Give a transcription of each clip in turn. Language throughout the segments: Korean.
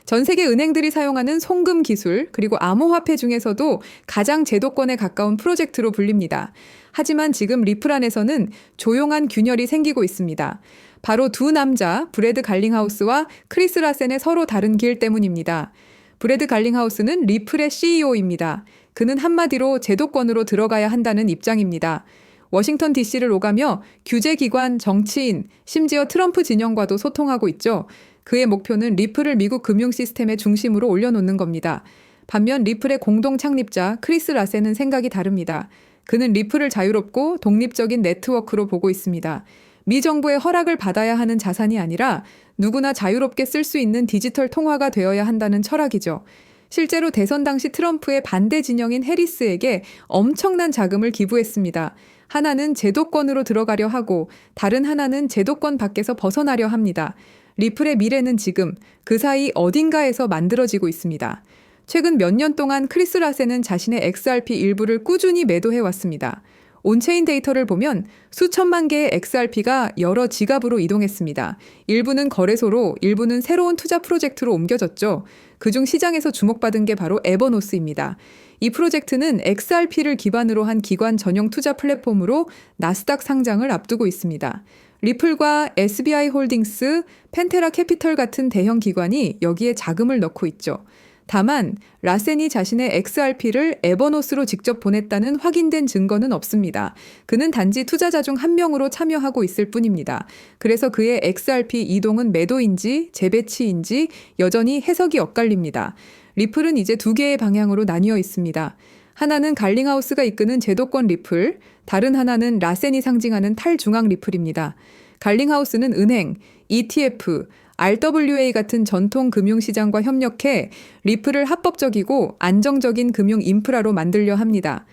전 세계 은행들이 사용하는 송금 기술, 그리고 암호화폐 중에서도 가장 제도권에 가까운 프로젝트로 불립니다. 하지만 지금 리플 안에서는 조용한 균열이 생기고 있습니다. 바로 두 남자, 브래드 갈링하우스와 크리스 라센의 서로 다른 길 때문입니다. 브래드 갈링하우스는 리플의 CEO입니다. 그는 한마디로 제도권으로 들어가야 한다는 입장입니다. 워싱턴 DC를 오가며 규제기관, 정치인, 심지어 트럼프 진영과도 소통하고 있죠. 그의 목표는 리플을 미국 금융 시스템의 중심으로 올려놓는 겁니다. 반면 리플의 공동 창립자 크리스 라센은 생각이 다릅니다. 그는 리플을 자유롭고 독립적인 네트워크로 보고 있습니다. 미 정부의 허락을 받아야 하는 자산이 아니라 누구나 자유롭게 쓸 수 있는 디지털 통화가 되어야 한다는 철학이죠. 실제로 대선 당시 트럼프의 반대 진영인 해리스에게 엄청난 자금을 기부했습니다. 하나는 제도권으로 들어가려 하고 다른 하나는 제도권 밖에서 벗어나려 합니다. 리플의 미래는 지금 그 사이 어딘가에서 만들어지고 있습니다. 최근 몇 년 동안 크리스 라센은 자신의 XRP 일부를 꾸준히 매도해왔습니다. 온체인 데이터를 보면 수천만 개의 XRP가 여러 지갑으로 이동했습니다. 일부는 거래소로, 일부는 새로운 투자 프로젝트로 옮겨졌죠. 그중 시장에서 주목받은 게 바로 에버노스입니다. 이 프로젝트는 XRP를 기반으로 한 기관 전용 투자 플랫폼으로 나스닥 상장을 앞두고 있습니다. 리플과 SBI 홀딩스, 펜테라 캐피털 같은 대형 기관이 여기에 자금을 넣고 있죠. 다만 라센이 자신의 XRP를 에버노스로 직접 보냈다는 확인된 증거는 없습니다. 그는 단지 투자자 중 한 명으로 참여하고 있을 뿐입니다. 그래서 그의 XRP 이동은 매도인지 재배치인지 여전히 해석이 엇갈립니다. 리플은 이제 두 개의 방향으로 나뉘어 있습니다. 하나는 갈링하우스가 이끄는 제도권 리플, 다른 하나는 라센이 상징하는 탈중앙 리플입니다. 갈링하우스는 은행, ETF, RWA 같은 전통 금융시장과 협력해 리플을 합법적이고 안정적인 금융 인프라로 만들려 합니다.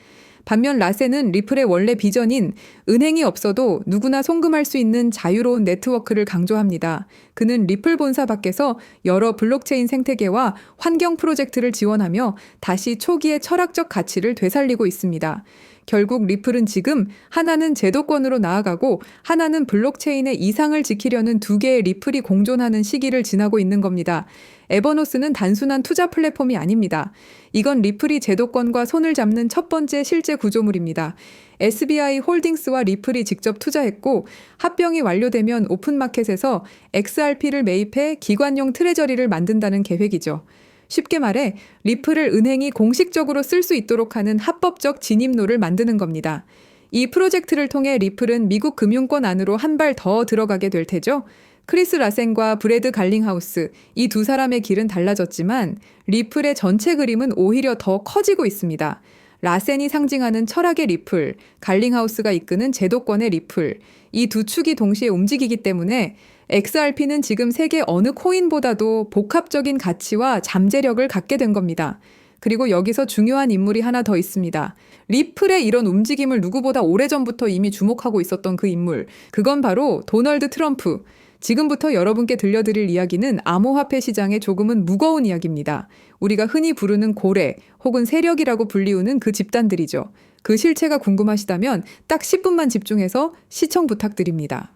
반면 라센은 리플의 원래 비전인 은행이 없어도 누구나 송금할 수 있는 자유로운 네트워크를 강조합니다. 그는 리플 본사 밖에서 여러 블록체인 생태계와 환경 프로젝트를 지원하며 다시 초기의 철학적 가치를 되살리고 있습니다. 결국 리플은 지금 하나는 제도권으로 나아가고 하나는 블록체인의 이상을 지키려는 두 개의 리플이 공존하는 시기를 지나고 있는 겁니다. 에버노스는 단순한 투자 플랫폼이 아닙니다. 이건 리플이 제도권과 손을 잡는 첫 번째 실제 구조물입니다. SBI 홀딩스와 리플이 직접 투자했고 합병이 완료되면 오픈마켓에서 XRP를 매입해 기관용 트레저리를 만든다는 계획이죠. 쉽게 말해 리플을 은행이 공식적으로 쓸 수 있도록 하는 합법적 진입로를 만드는 겁니다. 이 프로젝트를 통해 리플은 미국 금융권 안으로 한 발 더 들어가게 될 테죠. 크리스 라센과 브래드 갈링하우스, 이 두 사람의 길은 달라졌지만 리플의 전체 그림은 오히려 더 커지고 있습니다. 라센이 상징하는 철학의 리플, 갈링하우스가 이끄는 제도권의 리플, 이 두 축이 동시에 움직이기 때문에 XRP는 지금 세계 어느 코인보다도 복합적인 가치와 잠재력을 갖게 된 겁니다. 그리고 여기서 중요한 인물이 하나 더 있습니다. 리플의 이런 움직임을 누구보다 오래전부터 이미 주목하고 있었던 그 인물. 그건 바로 도널드 트럼프. 지금부터 여러분께 들려드릴 이야기는 암호화폐 시장의 조금은 무거운 이야기입니다. 우리가 흔히 부르는 고래 혹은 세력이라고 불리우는 그 집단들이죠. 그 실체가 궁금하시다면 딱 10분만 집중해서 시청 부탁드립니다.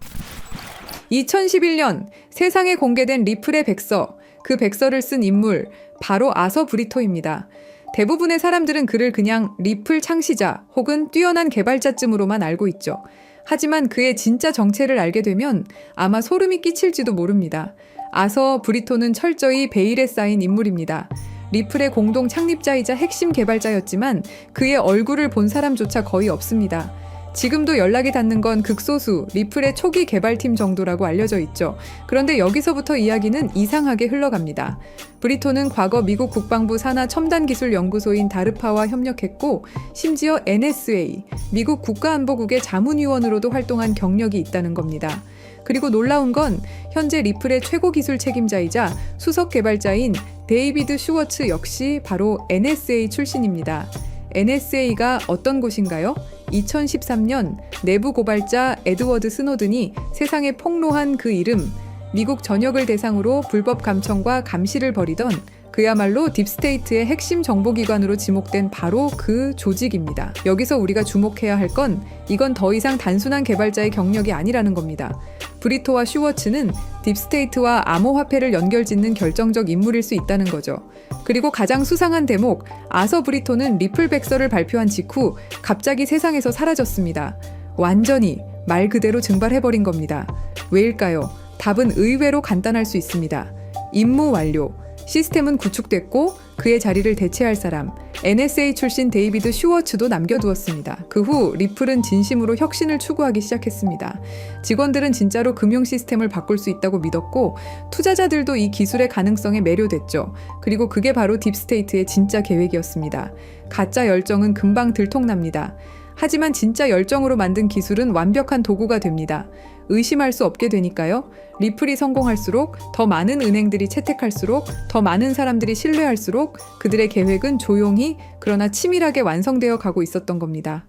2011년 세상에 공개된 리플의 백서, 그 백서를 쓴 인물 바로 아서 브리토입니다. 대부분의 사람들은 그를 그냥 리플 창시자 혹은 뛰어난 개발자쯤으로만 알고 있죠. 하지만 그의 진짜 정체를 알게 되면 아마 소름이 끼칠지도 모릅니다. 아서 브리토는 철저히 베일에 쌓인 인물입니다. 리플의 공동 창립자이자 핵심 개발자였지만 그의 얼굴을 본 사람조차 거의 없습니다. 지금도 연락이 닿는 건 극소수 리플의 초기 개발팀 정도라고 알려져 있죠. 그런데 여기서부터 이야기는 이상하게 흘러갑니다. 브리토는 과거 미국 국방부 산하 첨단기술연구소인 다르파와 협력했고 심지어 NSA, 미국 국가안보국의 자문위원으로도 활동한 경력이 있다는 겁니다. 그리고 놀라운 건 현재 리플의 최고 기술 책임자이자 수석 개발자인 데이비드 슈워츠 역시 바로 NSA 출신입니다. NSA가 어떤 곳인가요? 2013년 내부 고발자 에드워드 스노든이 세상에 폭로한 그 이름, 미국 전역을 대상으로 불법 감청과 감시를 벌이던 그야말로 딥스테이트의 핵심 정보기관으로 지목된 바로 그 조직입니다. 여기서 우리가 주목해야 할 건 이건 더 이상 단순한 개발자의 경력이 아니라는 겁니다. 브리토와 슈워츠는 딥스테이트와 암호화폐를 연결짓는 결정적 인물일 수 있다는 거죠. 그리고 가장 수상한 대목, 아서 브리토는 리플 백서를 발표한 직후 갑자기 세상에서 사라졌습니다. 완전히 말 그대로 증발해버린 겁니다. 왜일까요? 답은 의외로 간단할 수 있습니다. 임무 완료. 시스템은 구축됐고 그의 자리를 대체할 사람, NSA 출신 데이비드 슈워츠도 남겨두었습니다. 그 후 리플은 진심으로 혁신을 추구하기 시작했습니다. 직원들은 진짜로 금융 시스템을 바꿀 수 있다고 믿었고 투자자들도 이 기술의 가능성에 매료됐죠. 그리고 그게 바로 딥스테이트의 진짜 계획이었습니다. 가짜 열정은 금방 들통납니다. 하지만 진짜 열정으로 만든 기술은 완벽한 도구가 됩니다. 의심할 수 없게 되니까요. 리플이 성공할수록, 더 많은 은행들이 채택할수록, 더 많은 사람들이 신뢰할수록 그들의 계획은 조용히 그러나 치밀하게 완성되어 가고 있었던 겁니다.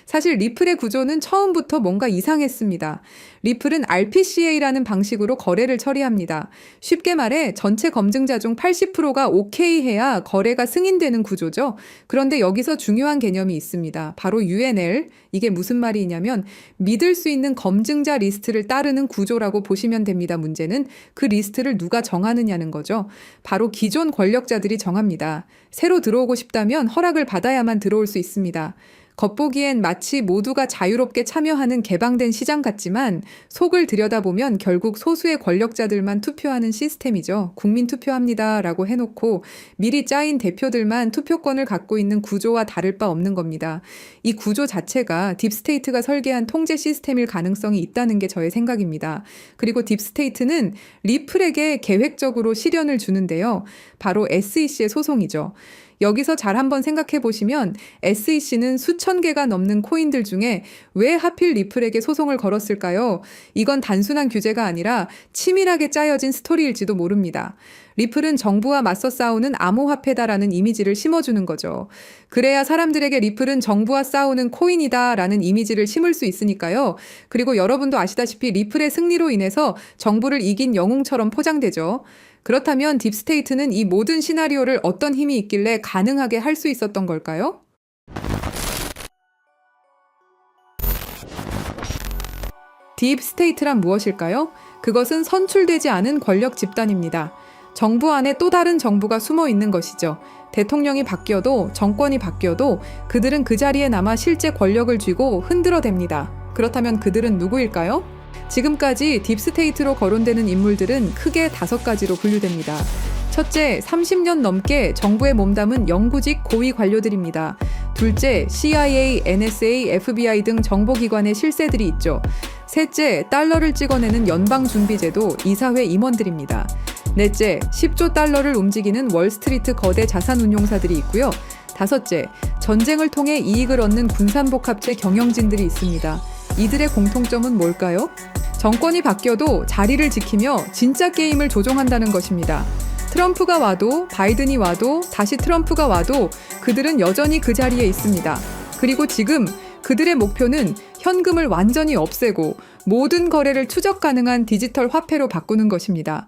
사실 리플의 구조는 처음부터 뭔가 이상했습니다. 리플은 RPCA라는 방식으로 거래를 처리합니다. 쉽게 말해 전체 검증자 중 80%가 오케이 해야 거래가 승인되는 구조죠. 그런데 여기서 중요한 개념이 있습니다. 바로 UNL. 이게 무슨 말이냐면 믿을 수 있는 검증자 리스트를 따르는 구조라고 보시면 됩니다. 문제는 그 리스트를 누가 정하느냐는 거죠. 바로 기존 권력자들이 정합니다. 새로 들어오고 싶다면 허락을 받아야만 들어올 수 있습니다. 겉보기엔 마치 모두가 자유롭게 참여하는 개방된 시장 같지만 속을 들여다보면 결국 소수의 권력자들만 투표하는 시스템이죠. 국민 투표합니다라고 해놓고 미리 짜인 대표들만 투표권을 갖고 있는 구조와 다를 바 없는 겁니다. 이 구조 자체가 딥스테이트가 설계한 통제 시스템일 가능성이 있다는 게 저의 생각입니다. 그리고 딥스테이트는 리플에게 계획적으로 시련을 주는데요. 바로 SEC의 소송이죠. 여기서 잘 한번 생각해 보시면 SEC는 수천 개가 넘는 코인들 중에 왜 하필 리플에게 소송을 걸었을까요? 이건 단순한 규제가 아니라 치밀하게 짜여진 스토리일지도 모릅니다. 리플은 정부와 맞서 싸우는 암호화폐다라는 이미지를 심어주는 거죠. 그래야 사람들에게 리플은 정부와 싸우는 코인이다라는 이미지를 심을 수 있으니까요. 그리고 여러분도 아시다시피 리플의 승리로 인해서 정부를 이긴 영웅처럼 포장되죠. 그렇다면 딥스테이트는 이 모든 시나리오를 어떤 힘이 있길래 가능하게 할 수 있었던 걸까요? 딥스테이트란 무엇일까요? 그것은 선출되지 않은 권력 집단입니다. 정부 안에 또 다른 정부가 숨어 있는 것이죠. 대통령이 바뀌어도 정권이 바뀌어도 그들은 그 자리에 남아 실제 권력을 쥐고 흔들어댑니다. 그렇다면 그들은 누구일까요? 지금까지 딥스테이트로 거론되는 인물들은 크게 5가지로 분류됩니다. 첫째, 30년 넘게 정부에 몸담은 영구직 고위 관료들입니다. 둘째, CIA, NSA, FBI 등 정보기관의 실세들이 있죠. 셋째, 달러를 찍어내는 연방준비제도, 이사회 임원들입니다. 넷째, 10조 달러를 움직이는 월스트리트 거대 자산운용사들이 있고요. 다섯째, 전쟁을 통해 이익을 얻는 군산복합체 경영진들이 있습니다. 이들의 공통점은 뭘까요? 정권이 바뀌어도 자리를 지키며 진짜 게임을 조종한다는 것입니다. 트럼프가 와도 바이든이 와도 다시 트럼프가 와도 그들은 여전히 그 자리에 있습니다. 그리고 지금 그들의 목표는 현금을 완전히 없애고 모든 거래를 추적 가능한 디지털 화폐로 바꾸는 것입니다.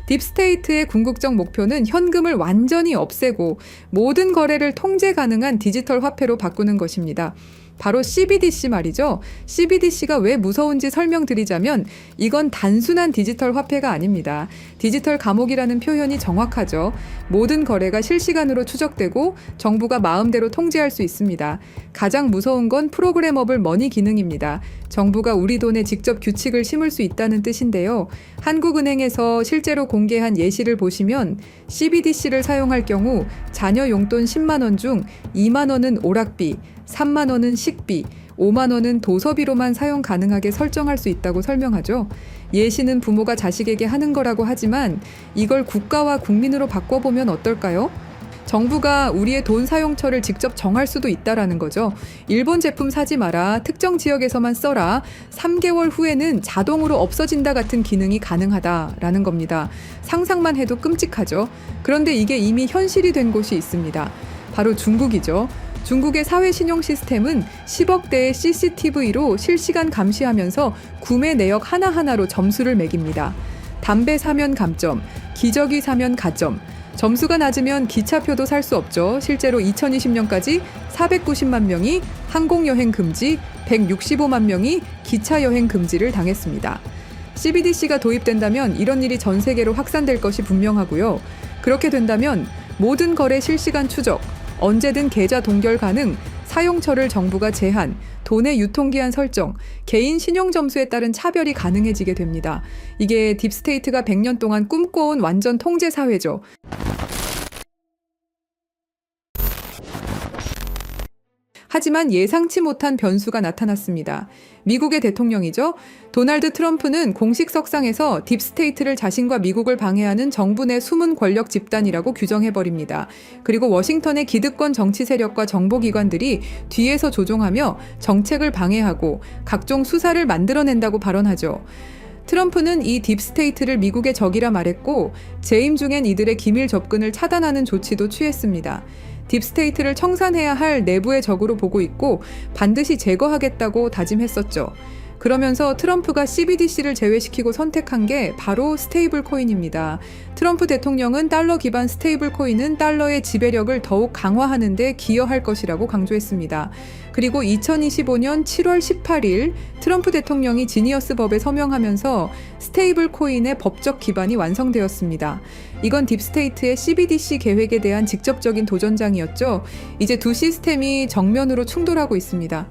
딥스테이트의 궁극적 목표는 현금을 완전히 없애고 모든 거래를 통제 가능한 디지털 화폐로 바꾸는 것입니다. 바로 CBDC 말이죠. CBDC가 왜 무서운지 설명드리자면 이건 단순한 디지털 화폐가 아닙니다. 디지털 감옥이라는 표현이 정확하죠. 모든 거래가 실시간으로 추적되고 정부가 마음대로 통제할 수 있습니다. 가장 무서운 건 프로그래머블 머니 기능입니다. 정부가 우리 돈에 직접 규칙을 심을 수 있다는 뜻인데요. 한국은행에서 실제로 공개한 예시를 보시면 CBDC를 사용할 경우 자녀 용돈 10만 원 중 2만 원은 오락비, 3만 원은 식비, 5만 원은 도서비로만 사용 가능하게 설정할 수 있다고 설명하죠. 예시는 부모가 자식에게 하는 거라고 하지만 이걸 국가와 국민으로 바꿔보면 어떨까요? 정부가 우리의 돈 사용처를 직접 정할 수도 있다라는 거죠. 일본 제품 사지 마라, 특정 지역에서만 써라, 3개월 후에는 자동으로 없어진다 같은 기능이 가능하다라는 겁니다. 상상만 해도 끔찍하죠. 그런데 이게 이미 현실이 된 곳이 있습니다. 바로 중국이죠. 중국의 사회 신용 시스템은 10억 대의 CCTV로 실시간 감시하면서 구매 내역 하나하나로 점수를 매깁니다. 담배 사면 감점, 기저귀 사면 가점, 점수가 낮으면 기차표도 살 수 없죠. 실제로 2020년까지 490만 명이 항공여행 금지, 165만 명이 기차여행 금지를 당했습니다. CBDC가 도입된다면 이런 일이 전 세계로 확산될 것이 분명하고요. 그렇게 된다면 모든 거래 실시간 추적, 언제든 계좌 동결 가능, 사용처를 정부가 제한, 돈의 유통기한 설정, 개인 신용점수에 따른 차별이 가능해지게 됩니다. 이게 딥스테이트가 100년 동안 꿈꿔온 완전 통제 사회죠. 하지만 예상치 못한 변수가 나타났습니다. 미국의 대통령이죠. 도널드 트럼프는 공식 석상에서 딥스테이트를 자신과 미국을 방해하는 정부 내 숨은 권력 집단이라고 규정해버립니다. 그리고 워싱턴의 기득권 정치 세력과 정보기관들이 뒤에서 조종하며 정책을 방해하고 각종 수사를 만들어낸다고 발언하죠. 트럼프는 이 딥스테이트를 미국의 적이라 말했고 재임 중엔 이들의 기밀 접근을 차단하는 조치도 취했습니다. 딥스테이트를 청산해야 할 내부의 적으로 보고 있고 반드시 제거하겠다고 다짐했었죠. 그러면서 트럼프가 CBDC를 제외시키고 선택한 게 바로 스테이블 코인입니다. 트럼프 대통령은 달러 기반 스테이블 코인은 달러의 지배력을 더욱 강화하는 데 기여할 것이라고 강조했습니다. 그리고 2025년 7월 18일 트럼프 대통령이 지니어스 법에 서명하면서 스테이블 코인의 법적 기반이 완성되었습니다. 이건 딥스테이트의 CBDC 계획에 대한 직접적인 도전장이었죠. 이제 두 시스템이 정면으로 충돌하고 있습니다.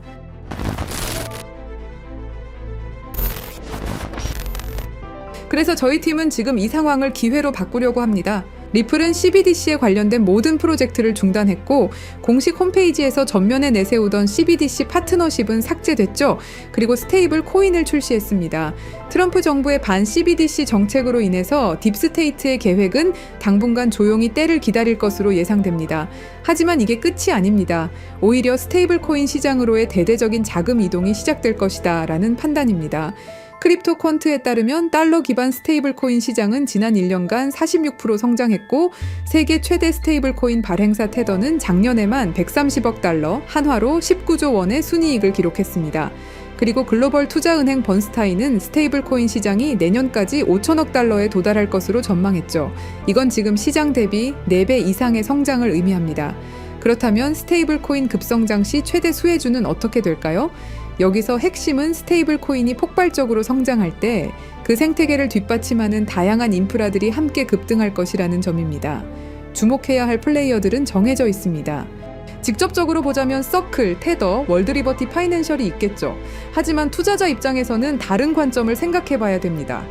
그래서 저희 팀은 지금 이 상황을 기회로 바꾸려고 합니다. 리플은 CBDC에 관련된 모든 프로젝트를 중단했고 공식 홈페이지에서 전면에 내세우던 CBDC 파트너십은 삭제됐죠. 그리고 스테이블 코인을 출시했습니다. 트럼프 정부의 반 CBDC 정책으로 인해서 딥스테이트의 계획은 당분간 조용히 때를 기다릴 것으로 예상됩니다. 하지만 이게 끝이 아닙니다. 오히려 스테이블 코인 시장으로의 대대적인 자금 이동이 시작될 것이다 라는 판단입니다. 크립토 퀀트에 따르면 달러 기반 스테이블 코인 시장은 지난 1년간 46% 성장했고 세계 최대 스테이블 코인 발행사 테더는 작년에만 130억 달러, 한화로 19조 원의 순이익을 기록했습니다. 그리고 글로벌 투자은행 번스타인은 스테이블 코인 시장이 내년까지 5천억 달러에 도달할 것으로 전망했죠. 이건 지금 시장 대비 4배 이상의 성장을 의미합니다. 그렇다면 스테이블 코인 급성장 시 최대 수혜주는 어떻게 될까요? 여기서 핵심은 스테이블 코인이 폭발적으로 성장할 때 그 생태계를 뒷받침하는 다양한 인프라들이 함께 급등할 것이라는 점입니다. 주목해야 할 플레이어들은 정해져 있습니다. 직접적으로 보자면 서클, 테더, 월드리버티 파이낸셜이 있겠죠. 하지만 투자자 입장에서는 다른 관점을 생각해 봐야 됩니다.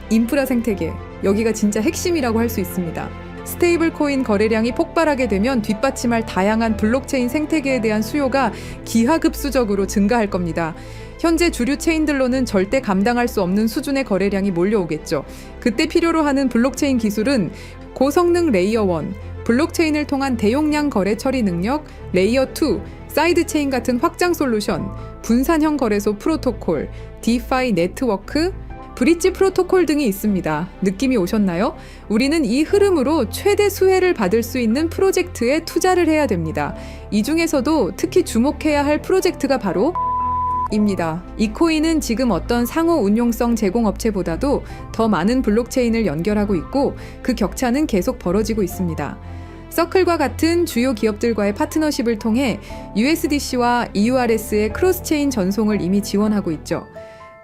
인프라 생태계, 여기가 진짜 핵심이라고 할 수 있습니다. 스테이블 코인 거래량이 폭발하게 되면 뒷받침할 다양한 블록체인 생태계에 대한 수요가 기하급수적으로 증가할 겁니다. 현재 주류 체인들로는 절대 감당할 수 없는 수준의 거래량이 몰려오겠죠. 그때 필요로 하는 블록체인 기술은 고성능 레이어 1, 블록체인을 통한 대용량 거래 처리 능력, 레이어 2, 사이드체인 같은 확장 솔루션, 분산형 거래소 프로토콜, 디파이 네트워크, 브릿지 프로토콜 등이 있습니다. 느낌이 오셨나요? 우리는 이 흐름으로 최대 수혜를 받을 수 있는 프로젝트에 투자를 해야 됩니다. 이 중에서도 특히 주목해야 할 프로젝트가 바로 입니다. 이 코인은 지금 어떤 상호 운용성 제공업체보다도 더 많은 블록체인을 연결하고 있고 그 격차는 계속 벌어지고 있습니다. 서클과 같은 주요 기업들과의 파트너십을 통해 USDC와 EURS의 크로스체인 전송을 이미 지원하고 있죠.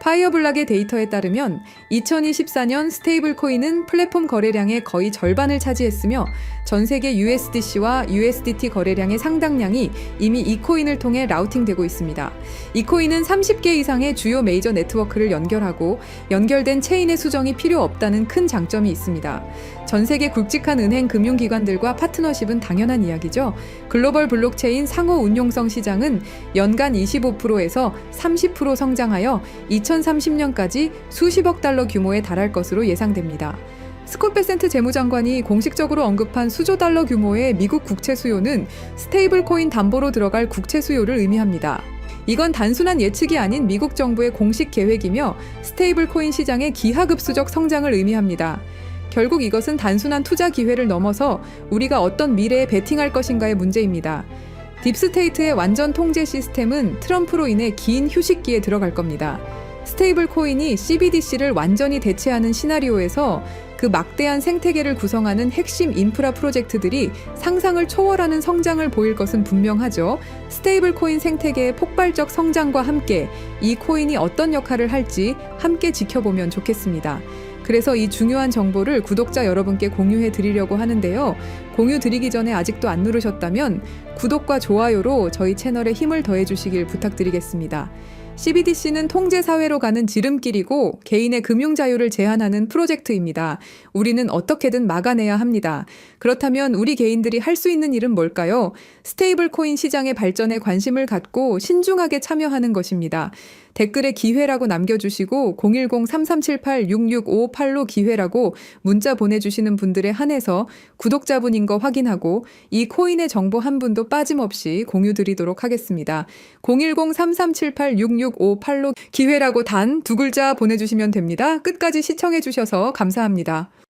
파이어블락의 데이터에 따르면 2024년 스테이블 코인은 플랫폼 거래량의 거의 절반을 차지했으며 전 세계 USDC와 USDT 거래량의 상당량이 이미 이 코인을 통해 라우팅되고 있습니다. 이 코인은 30개 이상의 주요 메이저 네트워크를 연결하고 연결된 체인의 수정이 필요 없다는 큰 장점이 있습니다. 전 세계 굵직한 은행 금융기관들과 파트너십은 당연한 이야기죠. 글로벌 블록체인 상호 운용성 시장은 연간 25%에서 30% 성장하여 2030년까지 수십억 달러 규모에 달할 것으로 예상됩니다. 스콧 베센트 재무장관이 공식적으로 언급한 수조 달러 규모의 미국 국채 수요는 스테이블 코인 담보로 들어갈 국채 수요를 의미합니다. 이건 단순한 예측이 아닌 미국 정부의 공식 계획이며 스테이블 코인 시장의 기하급수적 성장을 의미합니다. 결국 이것은 단순한 투자 기회를 넘어서 우리가 어떤 미래에 베팅할 것인가의 문제입니다. 딥스테이트의 완전 통제 시스템은 트럼프로 인해 긴 휴식기에 들어갈 겁니다. 스테이블 코인이 CBDC를 완전히 대체하는 시나리오에서 그 막대한 생태계를 구성하는 핵심 인프라 프로젝트들이 상상을 초월하는 성장을 보일 것은 분명하죠. 스테이블 코인 생태계의 폭발적 성장과 함께 이 코인이 어떤 역할을 할지 함께 지켜보면 좋겠습니다. 그래서 이 중요한 정보를 구독자 여러분께 공유해 드리려고 하는데요. 공유 드리기 전에 아직도 안 누르셨다면 구독과 좋아요로 저희 채널에 힘을 더해 주시길 부탁드리겠습니다. CBDC는 통제사회로 가는 지름길이고 개인의 금융 자유를 제한하는 프로젝트입니다. 우리는 어떻게든 막아내야 합니다. 그렇다면 우리 개인들이 할 수 있는 일은 뭘까요? 스테이블 코인 시장의 발전에 관심을 갖고 신중하게 참여하는 것입니다. 댓글에 기회라고 남겨주시고 010-3378-6658로 기회라고 문자 보내주시는 분들에 한해서 구독자분인 거 확인하고 이 코인의 정보 한 분도 빠짐없이 공유 드리도록 하겠습니다. 010-3378-6658로 기회라고 단 두 글자 보내주시면 됩니다. 끝까지 시청해 주셔서 감사합니다.